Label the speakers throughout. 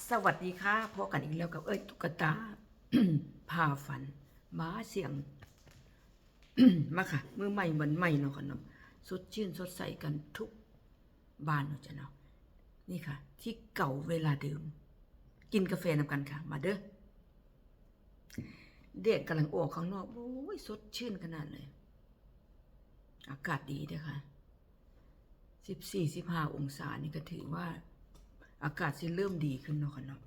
Speaker 1: สวัสดีค่ะพบกันอีกแล้วกับตุ๊กตา พาฝันม้าเสียง มาค่ะมือใหม่เหมือนใหม่เนาะค่ะเนาะสดชื่นสดใสกันทุกบ้านเนาะจ้ะเนาะนี่ค่ะ ที่เก่าเวลาเดิม กินกาแฟนำกันค่ะ มาเด้อเด็กกำลังออกข้างนอกโอ้ยสดชื่นขนาดเลย อากาศดีเด้อค่ะ14-15 องศานี่ก็ถือว่า อากาศสิเริ่มดีขึ้นเนาะค่ะเนาะ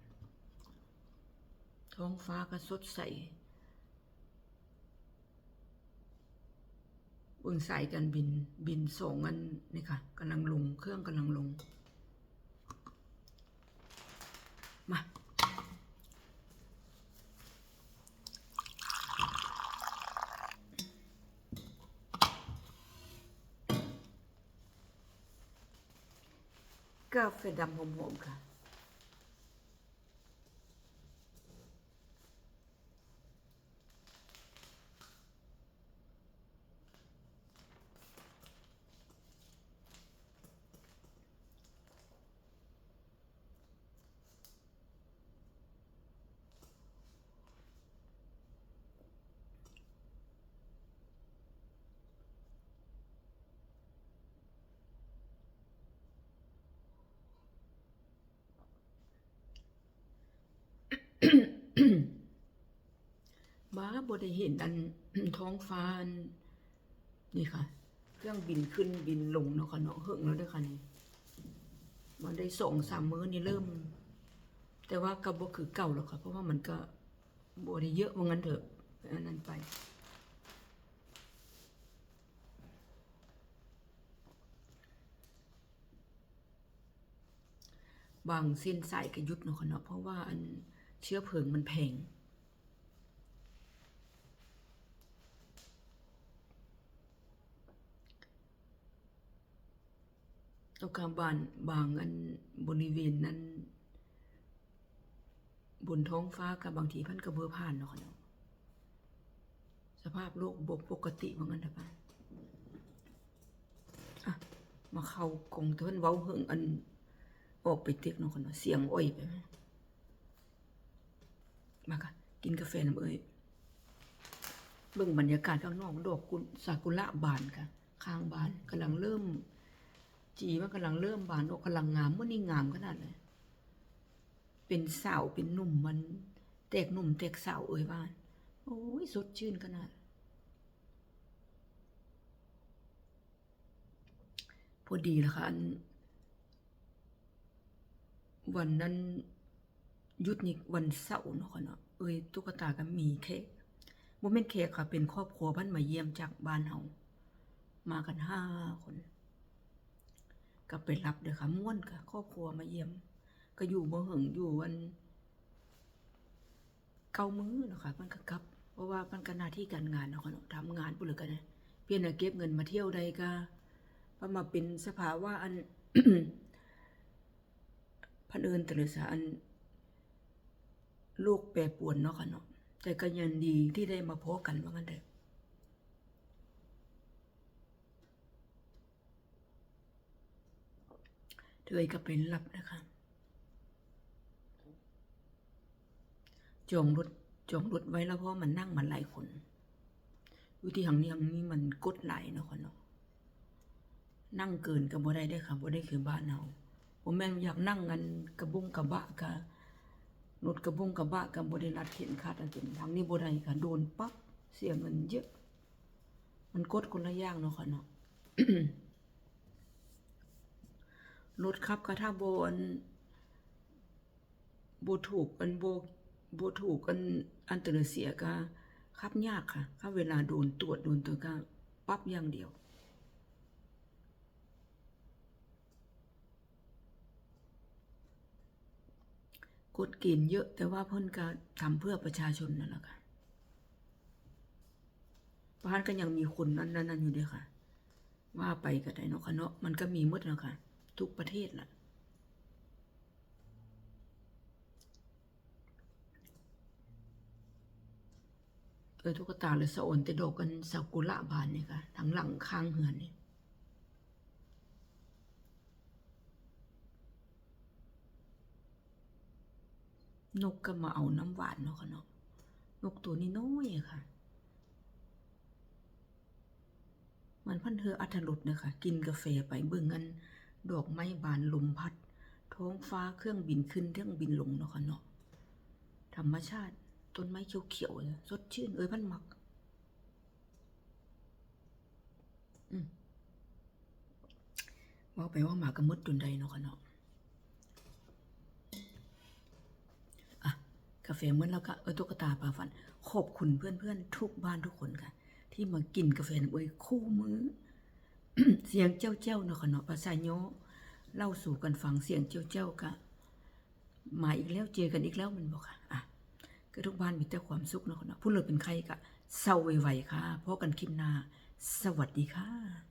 Speaker 1: ท้องฟ้าก็สดใสเบิ่งสายการบินส่งกันนี่ค่ะกำลังลงเครื่องกำลังลงมากาแฟดำหอมๆค่ะม้าบ่ได้เห็นอัน ท้องฟ้านี่ค่ะเครื่องบินขึ้นบินลงเนาะค่ะเนาะเฮิงแล้วเด้อค่ะนี่มันได้2-3 มื้อนี่เริ่ม แต่ว่าก็บ่คือเก่าแล้วค่ะเพราะว่ามันก็บ่ได้เยอะว่างั้นเถอะอันนั้นไปบางเส้นสายก็หยุดเนาะค่ะเนาะเพราะว่าอันเชื้อเพลิงมันแพงแล้วก็บางอันบริเวณนั้นบนท้องฟ้าก็บางทีเพิ่นก็เบ้อผ่านเนาะค่ะเนาะสภาพโลกบ่ปกติว่างั้นเถอะค่ะอะมาเข้ากงเพิ่นเว้าเฮิงอันออกไปเต็กเนาะค่ะเนาะเสียงอ้อยไปมาค่ะกินกาแฟน้ำเบิ่งบรรยากาศข้างนอกดอกกุซากุระบานค่ะข้างบ้านกำลังเริ่มจีมันกำลังเริ่มบานออกกำลังงามมื้อนี้งามขนาดเลยเป็นสาวเป็นหนุ่มมันแตกหนุ่มแตกสาวบ้านโอ้ยสดชื่นขนาดพอดีแล้วค่ะวันนั้นหยุดนี่วันเสาร์เนาะค่ะเนาะตุ๊กตาก็มีเค้กบ่แม่นเค้กค่ะเป็นครอบครัวเพิ่นมาเยี่ยมจากบ้านเฮามากัน5 คนก็ไปรับเด้อค่ะม่วนค่ะครอบครัวมาเยี่ยมก็อยู่บ่หึงอยู่วัน9 มื้อเนาะค่ะมันก็กลับเพราะว่ามันก็หน้าที่การงานเนาะค่ะเนาะทำงานพุ่นเลยก็ได้เพียงแต่เก็บเงินมาเที่ยวใดก็พอมาเป็นสภาวะอัน พันเอิญแต่ละสาอันโลกแปรปรวนเนาะค่ะเนาะแต่ก็ยังดีที่ได้มาพบกันว่างั้นเถอะเธอก็เป็นรับนะคะจองรถไว้แล้วเพราะมันนั่งมันหลายคนอยู่ที่หังนี้มันกดหลายเนาะค่ะเนาะนั่งเกินก็บ่ได้เด้อค่ะบ่ได้คือบ้านเฮาบ่แม่นอยากนั่งกันกระบุงกระบะก็รถกระบุงกระบะก็บ่ได้รัดเข็มขัดอันเป็นทางนี้บ่ได้ค่ะโดนปั๊บเสียเงินเยอะมันกดคนละอย่างเนาะค่ะเนาะ รถขับก็ถ้าบ่ถูกบ่ถูกอันตรเสียก็ขับยากค่ะถ้าเวลาโดนตรวจโดนตัวก็ปั๊บอย่างเดียวกฎเกณฑ์เยอะแต่ว่าเพิ่นก็ทำเพื่อประชาชนนั่นแหละค่ะบ้านก็ยังมีคนนั้นอยู่เด้อค่ะว่าไปก็ได้เนาะค่ะเนาะมันก็มีหมดแล้วค่ะทุกประเทศล่ะตุ๊กตาเลยสะอ่อนแต่ดอกกันซากุระบานนี่ค่ะทั้งหลังข้างเฮือนนี่ นกก็มาเอาน้ำหวานเนาะค่ะเนาะนกตัวนี้น้อยอะค่ะมันพันเธออัธรสนะคะกินกาแฟไปเบิ่งอันดอกไม้บานลมพัดท้องฟ้าเครื่องบินขึ้นเครื่องบินลงเนาะค่ะเนาะธรรมชาติต้นไม้เขียวๆสดชื่นพันมักว่าไปว่าหมาก็มดจนใดเนาะค่ะเนาะอ่ะกาแฟเหมือนแล้วก็ตุ๊กตาปลาฝันขอบคุณเพื่อนๆทุกบ้านทุกคนค่ะที่มากินกาแฟน้ำคู่มื้อ เสียงเจ้าเนาะค่ะเนาะภาษาโยเล่าสู่กันฟังเสียงเจ้ากะมาอีกแล้วเจอกันอีกแล้วมันบอกค่ะอ่ะก็ทุกบ้านมีแต่ความสุขเนาะค่ะเนาะผู้เลิกเป็นใครกะเศร้าไวๆค่ะพบกันคลิปหน้าสวัสดีค่ะ